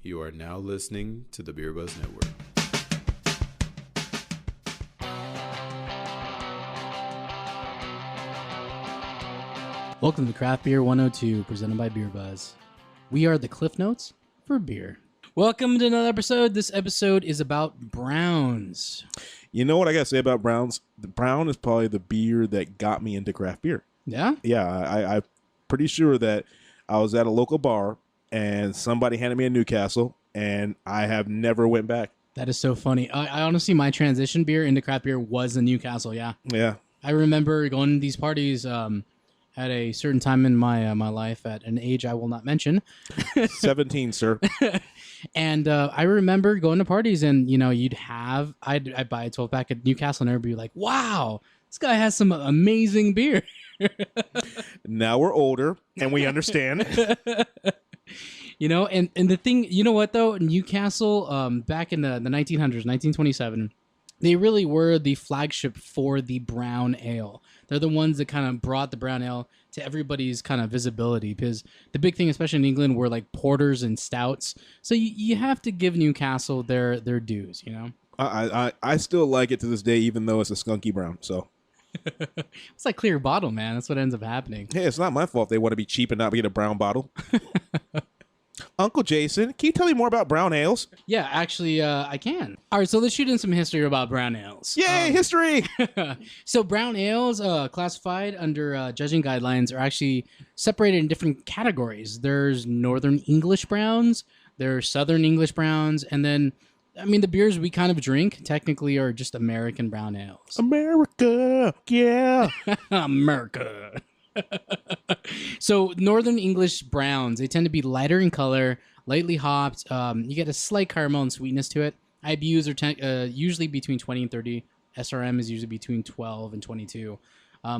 You are now listening to the Beer Buzz Network. Welcome to Craft Beer 102, presented by Beer Buzz. We are the Cliff Notes for beer. Welcome to another episode. This episode is about browns. You know what I gotta say about browns? The brown is probably the beer that got me into craft beer. Yeah? Yeah, I'm pretty sure that I was at a local bar and somebody handed me a Newcastle, and I have never went back. That is so funny. I honestly, my transition beer into craft beer was a Newcastle, yeah. Yeah. I remember going to these parties at a certain time in my life at an age I will not mention. 17, sir. And I remember going to parties and, you know, I'd buy a 12-pack of Newcastle and everybody would be like, wow, this guy has some amazing beer. Now we're older and we understand. You know, and the thing, you know what, though? Newcastle, back in the 1900s, 1927, they really were the flagship for the brown ale. They're the ones that kind of brought the brown ale to everybody's kind of visibility, because the big thing, especially in England, were like porters and stouts. So you have to give Newcastle their dues, you know? I still like it to this day, even though it's a skunky brown, so. It's like clear bottle, man. That's what ends up happening. Hey, it's not my fault they want to be cheap and not get a brown bottle. Uncle Jason, can you tell me more about brown ales? Yeah, actually, I can. All right, so let's shoot in some history about brown ales. Yay, history! So brown ales, classified under judging guidelines, are actually separated in different categories. There's Northern English browns, there's Southern English browns, and then, I mean, the beers we kind of drink technically are just American brown ales. America, yeah. America. So Northern English browns, they tend to be lighter in color, lightly hopped. You get a slight caramel and sweetness to it. IBUs are usually between 20 and 30. SRM is usually between 12 and 22.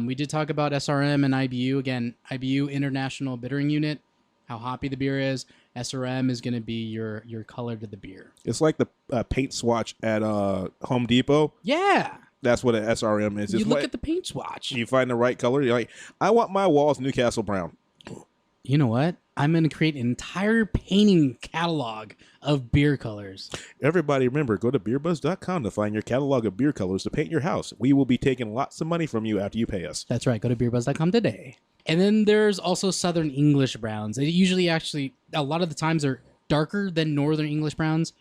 We did talk about SRM and IBU. Again, IBU, International Bittering Unit, how hoppy the beer is. SRM is going to be your color to the beer. It's like the paint swatch at Home Depot. Yeah. That's what an SRM is. You look at the paint swatch. You find the right color. You're like, I want my walls Newcastle brown. You know what? I'm going to create an entire painting catalog of beer colors. Everybody remember, go to beerbuzz.com to find your catalog of beer colors to paint your house. We will be taking lots of money from you after you pay us. That's right. Go to beerbuzz.com today. And then there's also Southern English browns. They usually actually, a lot of the times, are darker than Northern English browns.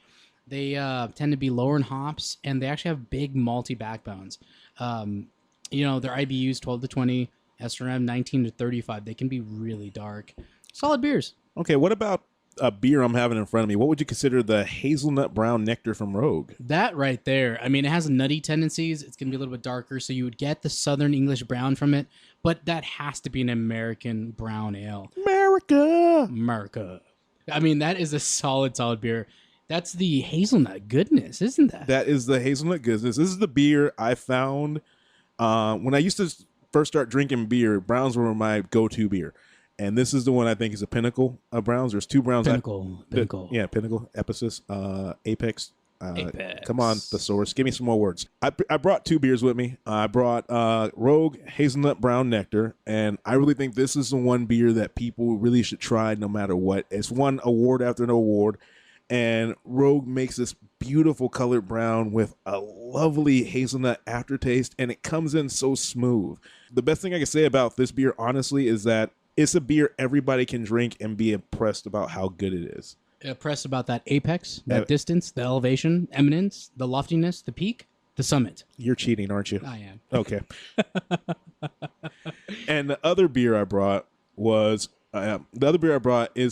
They tend to be lower in hops, and they actually have big malty backbones. You know, their IBUs 12 to 20, SRM 19 to 35. They can be really dark. Solid beers. Okay, what about a beer I'm having in front of me? What would you consider the hazelnut brown nectar from Rogue? That right there. I mean, it has nutty tendencies. It's going to be a little bit darker, so you would get the Southern English brown from it, but that has to be an American brown ale. America. I mean, that is a solid beer. That's the hazelnut goodness, isn't that? That is the hazelnut goodness. This is the beer I found when I used to first start drinking beer. Browns were my go-to beer. And this is the one I think is a pinnacle of browns. There's two browns. Pinnacle. Yeah, pinnacle, Ephesus, Apex. Apex. Come on, thesaurus. Give me some more words. I brought two beers with me. I brought Rogue Hazelnut Brown Nectar, and I really think this is the one beer that people really should try no matter what. It's won award after an award, and Rogue makes this beautiful colored brown with a lovely hazelnut aftertaste, and it comes in so smooth. The best thing I can say about this beer, honestly, is that it's a beer everybody can drink and be impressed about how good it is. Impressed about that apex, that distance, the elevation, eminence, the loftiness, the peak, the summit. You're cheating, aren't you? I am. Okay. And the other beer I brought is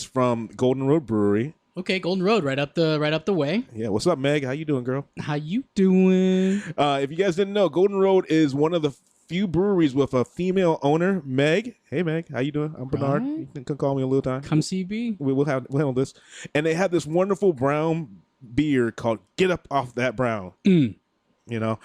from Golden Road Brewery. Okay, Golden Road, right up the way. Yeah, what's up, Meg? How you doing, girl? How you doing? If you guys didn't know, Golden Road is one of the few breweries with a female owner, Meg. Hey, Meg, how you doing? I'm Bernard. Right. You can call me a little time. Come CB. We'll handle this. And they have this wonderful brown beer called Get Up Off That Brown. You know,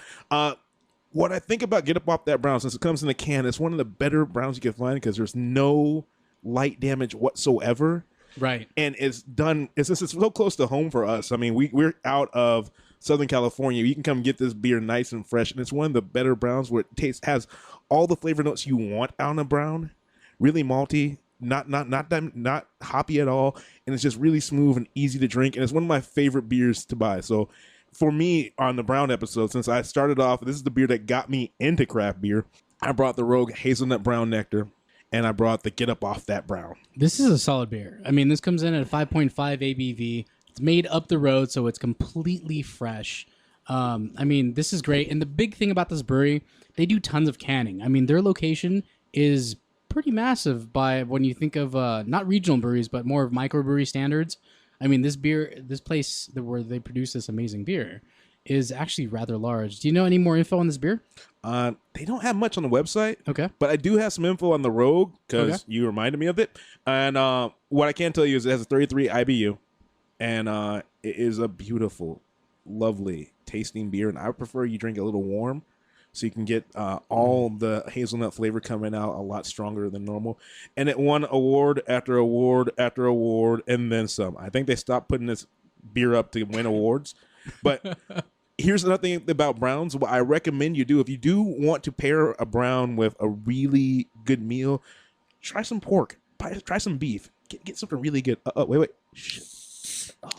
what I think about Get Up Off That Brown, since it comes in a can, it's one of the better browns you can find because there's no light damage whatsoever. Right. And it's so close to home for us. I mean, we're out of Southern California. You can come get this beer nice and fresh, and it's one of the better browns where it has all the flavor notes you want out in a brown. Really malty, not hoppy at all, and it's just really smooth and easy to drink, and it's one of my favorite beers to buy. So for me on the Brown episode, since I started off, this is the beer that got me into craft beer. I brought the Rogue Hazelnut Brown Nectar, and I brought the Get Up Off That Brown. This is a solid beer. I mean, this comes in at 5.5 ABV. It's made up the road, so it's completely fresh. I mean, this is great. And the big thing about this brewery, they do tons of canning. I mean, their location is pretty massive by when you think of not regional breweries, but more of microbrewery standards. I mean, this place where they produce this amazing beer is actually rather large. Do you know any more info on this beer? They don't have much on the website. Okay. But I do have some info on the Rogue because you reminded me of it. And what I can tell you is it has a 33 IBU, and it is a beautiful, lovely tasting beer. And I prefer you drink it a little warm, so you can get all the hazelnut flavor coming out a lot stronger than normal. And it won award after award after award, and then some. I think they stopped putting this beer up to win awards. But here's another thing about browns. What I recommend you do, if you do want to pair a brown with a really good meal, try some pork. Try some beef. Get something really good. Wait. Shit. Oh.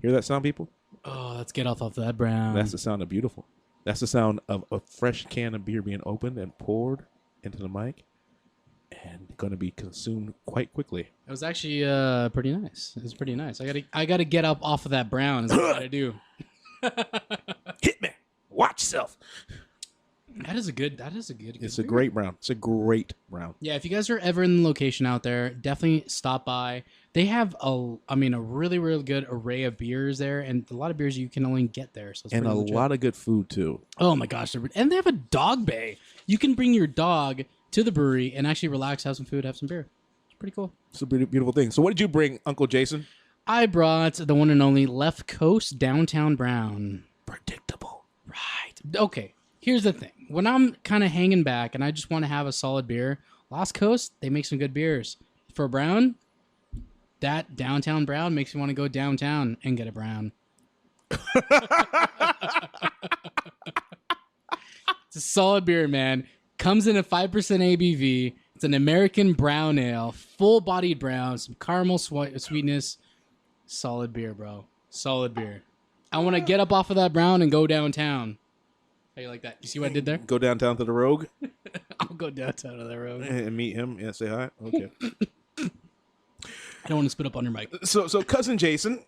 Hear that sound, people? Oh, let's get off that brown. That's the sound of beautiful. That's the sound of a fresh can of beer being opened and poured into the mic and going to be consumed quite quickly. It was actually pretty nice. It was pretty nice. I gotta get up off of that brown. Is what I gotta do. Hit me. Watch yourself. That is a good. It's a great brown. It's a great brown. Yeah, if you guys are ever in the location out there, definitely stop by. They have a really, really good array of beers there, and a lot of beers you can only get there. So it's and a legit. lot of good food too. Oh my gosh! And they have a dog bay. You can bring your dog to the brewery and actually relax, have some food, have some beer. It's pretty cool. It's a beautiful thing. So what did you bring, Uncle Jason? I brought the one and only Left Coast Downtown Brown. Predictable. Right. Okay. Here's the thing. When I'm kind of hanging back and I just want to have a solid beer, Lost Coast, they make some good beers. For a brown, that Downtown Brown makes me want to go downtown and get a brown. It's a solid beer, man. Comes in at 5% ABV. It's an American brown ale, full-bodied brown, some caramel sweetness. Solid beer, bro. Solid beer. I want to get up off of that brown and go downtown. How you like that? You see what I did there? Go downtown to the Rogue. I'll go downtown to the Rogue. And meet him. Yeah, say hi. Okay. I don't want to spit up on your mic. So Cousin Jason,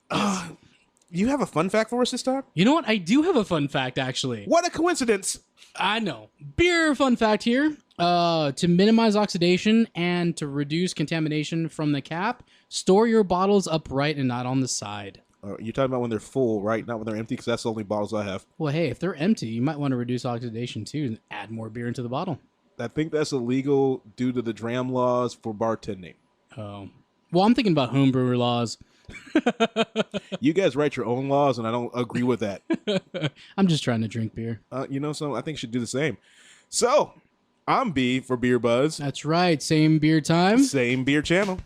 you have a fun fact for us this time? You know what? I do have a fun fact, actually. What a coincidence. I know. Beer fun fact here. To minimize oxidation and to reduce contamination from the cap, store your bottles upright and not on the side. You're talking about when they're full, right? Not when they're empty, because that's the only bottles I have. Well, hey, if they're empty, you might want to reduce oxidation too and add more beer into the bottle. I think that's illegal due to the dram laws for bartending. Oh. Well, I'm thinking about homebrewer laws. You guys write your own laws, and I don't agree with that. I'm just trying to drink beer. You know, so I think you should do the same. So, I'm B for Beer Buzz. That's right. Same beer time. Same beer channel.